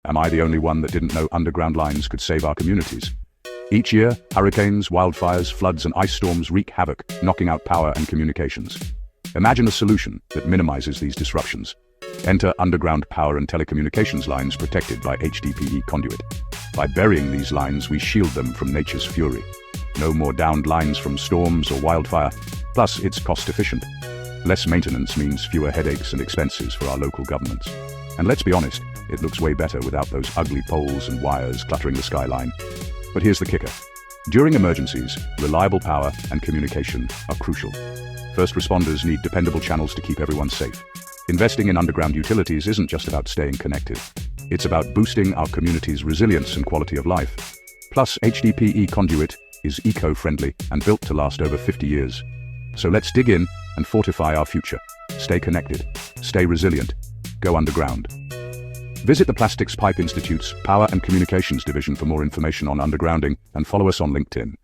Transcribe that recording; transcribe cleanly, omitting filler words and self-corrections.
Am I the only one that didn't know underground lines could save our communities? Each year, hurricanes, wildfires, floods, and ice storms wreak havoc, knocking out power and communications. Imagine a solution that minimizes these disruptions. Enter underground power and telecommunications lines protected by HDPE conduit. By burying these lines, we shield them from nature's fury. No more downed lines from storms or wildfire. Plus, it's cost-efficient. Less maintenance means fewer headaches and expenses for our local governments. And let's be honest, it looks way better without those ugly poles and wires cluttering the skyline. But here's the kicker. During emergencies, reliable power and communication are crucial. First responders need dependable channels to keep everyone safe. Investing in underground utilities isn't just about staying connected. It's about boosting our community's resilience and quality of life. Plus, HDPE conduit is eco-friendly and built to last over 50 years. So let's dig in and fortify our future. Stay connected, stay resilient, go underground. Visit the Plastics Pipe Institute's Power and Communications Division for more information on undergrounding and follow us on LinkedIn.